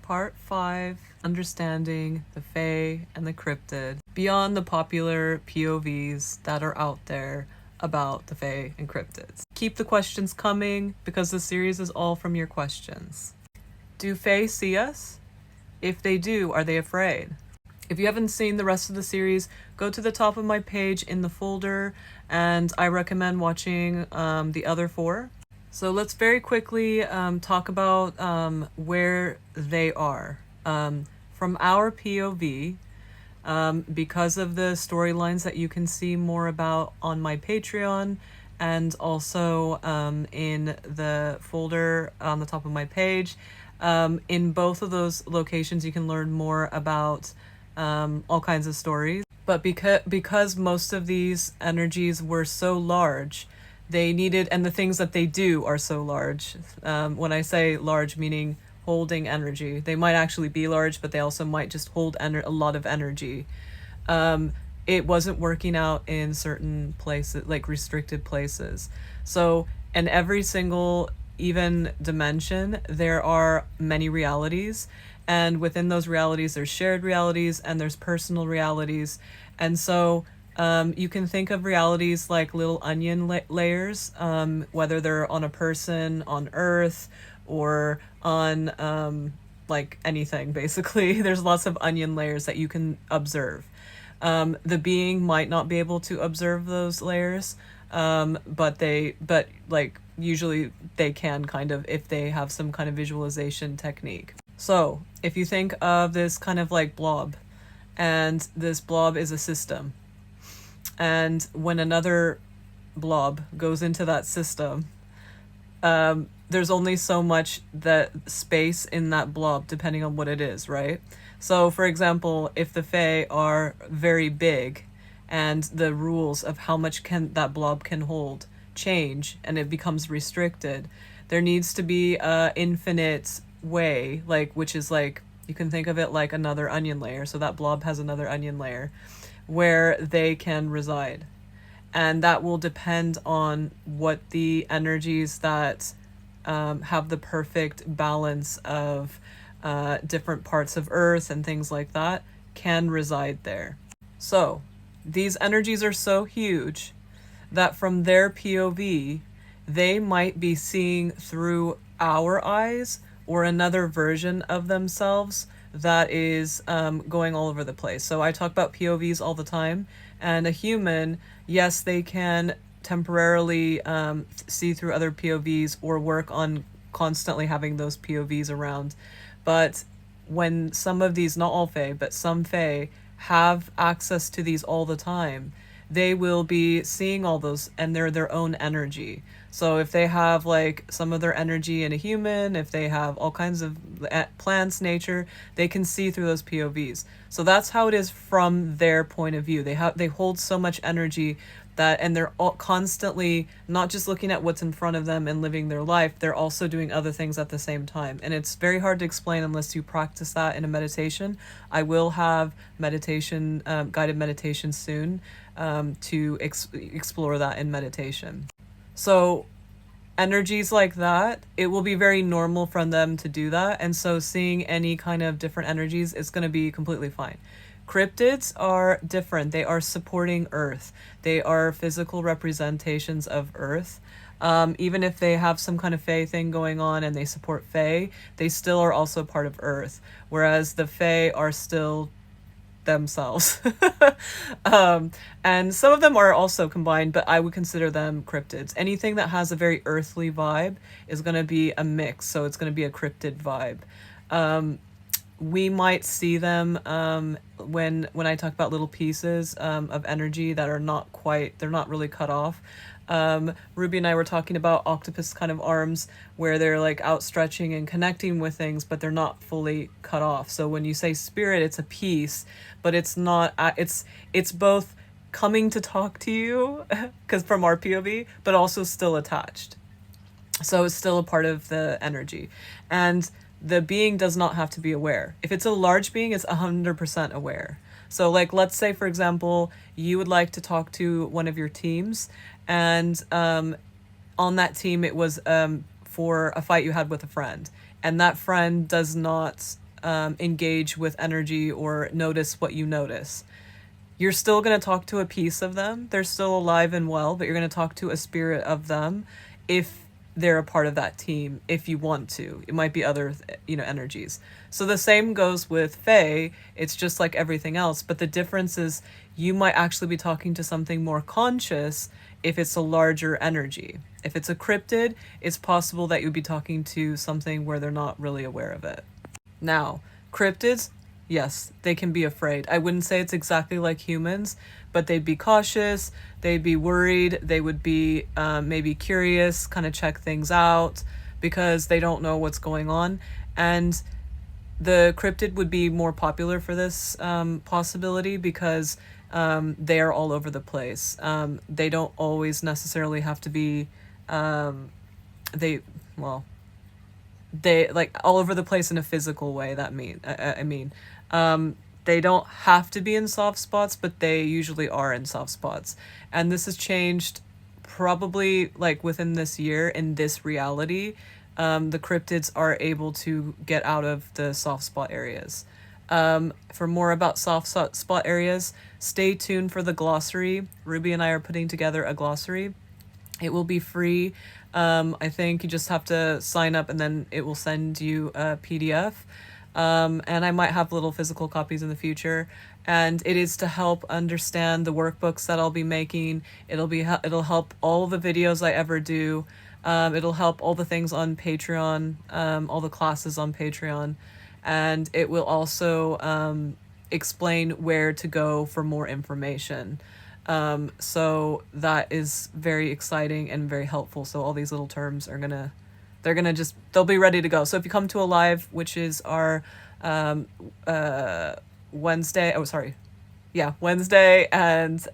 Part 5, Understanding the Fae and the Cryptid, beyond the popular POVs that are out there about the Fae and Cryptids. Keep the questions coming, because the series is all from your questions. Do Fae see us? If they do, are they afraid? If you haven't seen the rest of the series, go to the top of my page in the folder, and I recommend watching the other 4. So let's very quickly talk about where they are. From our POV, because of the storylines that you can see more about on my Patreon, and also in the folder on the top of my page, in both of those locations you can learn more about all kinds of stories. But because most of these energies were so large, they needed, and the things that they do are so large. When I say large, meaning holding energy. They might actually be large, but they also might just hold a lot of energy. It wasn't working out in certain places, like restricted places. So in every single even dimension, there are many realities. And within those realities, there's shared realities and there's personal realities. And so you can think of realities like little onion layers, whether they're on a person, on Earth, or on like anything, basically. There's lots of onion layers that you can observe. The being might not be able to observe those layers, but like usually they can, kind of, if they have some kind of visualization technique. So if you think of this kind of like blob, and this blob is a system, and when another blob goes into that system, there's only so much that space in that blob, depending on what it is, right? So for example, if the Fae are very big and the rules of how much that blob can hold change and it becomes restricted, there needs to be a infinite way, like, which is like, you can think of it like another onion layer. So that blob has another onion layer where they can reside. And that will depend on what the energies that have the perfect balance of different parts of Earth and things like that can reside there. So these energies are so huge that from their POV, they might be seeing through our eyes or another version of themselves that is going all over the place. So I talk about POVs all the time, and a human, yes, they can temporarily see through other POVs or work on constantly having those POVs around. But when some of these, not all Fae, but some Fae have access to these all the time, they will be seeing all those, and they're their own energy. So if they have like some of their energy in a human, if they have all kinds of plants, nature, they can see through those POVs. So that's how it is from their point of view. They hold so much energy that, and they're all constantly not just looking at what's in front of them and living their life, they're also doing other things at the same time. And it's very hard to explain unless you practice that in a meditation. I will have meditation, guided meditation soon, to explore that in meditation. So energies like that, it will be very normal for them to do that. And so seeing any kind of different energies is going to be completely fine. Cryptids are different. They are supporting Earth. They are physical representations of Earth. Even if they have some kind of Fae thing going on and they support Fae, they still are also part of Earth. Whereas the Fae are still themselves. And some of them are also combined, but I would consider them cryptids. Anything that has a very earthly vibe is going to be a mix, so it's going to be a cryptid vibe. We might see them when I talk about little pieces of energy that are not quite, they're not really cut off. Ruby and I were talking about octopus kind of arms where they're like outstretching and connecting with things, but they're not fully cut off. So when you say spirit, it's a piece, but it's not, it's both coming to talk to you, because from our POV, but also still attached. So it's still a part of the energy. And the being does not have to be aware. If it's a large being, it's 100% aware. So like, let's say, for example, you would like to talk to one of your teams, and on that team, it was for a fight you had with a friend, and that friend does not engage with energy or notice what you notice. You're still going to talk to a piece of them. They're still alive and well, but you're going to talk to a spirit of them if they're a part of that team, if you want to. It might be other, energies. So the same goes with Fae. It's just like everything else, but the difference is you might actually be talking to something more conscious if it's a larger energy. If it's a cryptid, it's possible that you'd be talking to something where they're not really aware of it. Now, cryptids, yes, they can be afraid. I wouldn't say it's exactly like humans, but they'd be cautious, they'd be worried, they would be maybe curious, kind of check things out because they don't know what's going on. And the cryptid would be more popular for this possibility because they are all over the place. They don't always necessarily have to be, they like all over the place in a physical way. They don't have to be in soft spots, but they usually are in soft spots. And this has changed probably like within this year in this reality. The cryptids are able to get out of the soft spot areas. For more about soft spot areas, stay tuned for the glossary. Ruby and I are putting together a glossary. It will be free. I think you just have to sign up and then it will send you a PDF. And I might have little physical copies in the future. And it is to help understand the workbooks that I'll be making. It'll help all the videos I ever do. It'll help all the things on Patreon, all the classes on Patreon. And it will also explain where to go for more information. So that is very exciting and very helpful. So all these little terms they'll be ready to go. So if you come to a live, which is our Wednesday and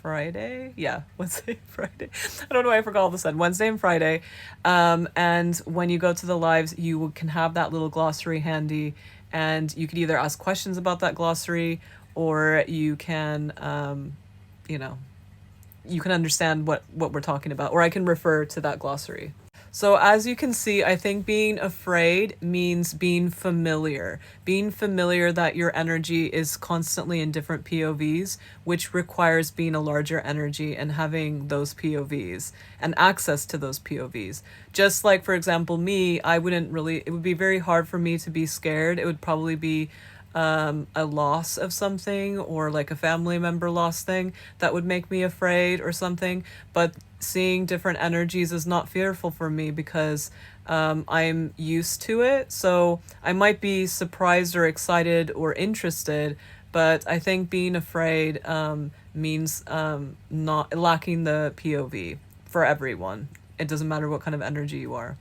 Friday. Yeah, Wednesday, Friday. I don't know why I forgot all of a sudden. Wednesday and Friday. And when you go to the lives, you can have that little glossary handy, and you can either ask questions about that glossary, or you can, you can understand what we're talking about, or I can refer to that glossary. So as you can see, I think being afraid means being familiar that your energy is constantly in different POVs, which requires being a larger energy and having those POVs and access to those POVs. Just like, for example, me, it would be very hard for me to be scared. It would probably be a loss of something, or like a family member loss thing that would make me afraid or something. But seeing different energies is not fearful for me because I'm used to it. So I might be surprised or excited or interested, but I think being afraid means not lacking the POV for everyone. It doesn't matter what kind of energy you are.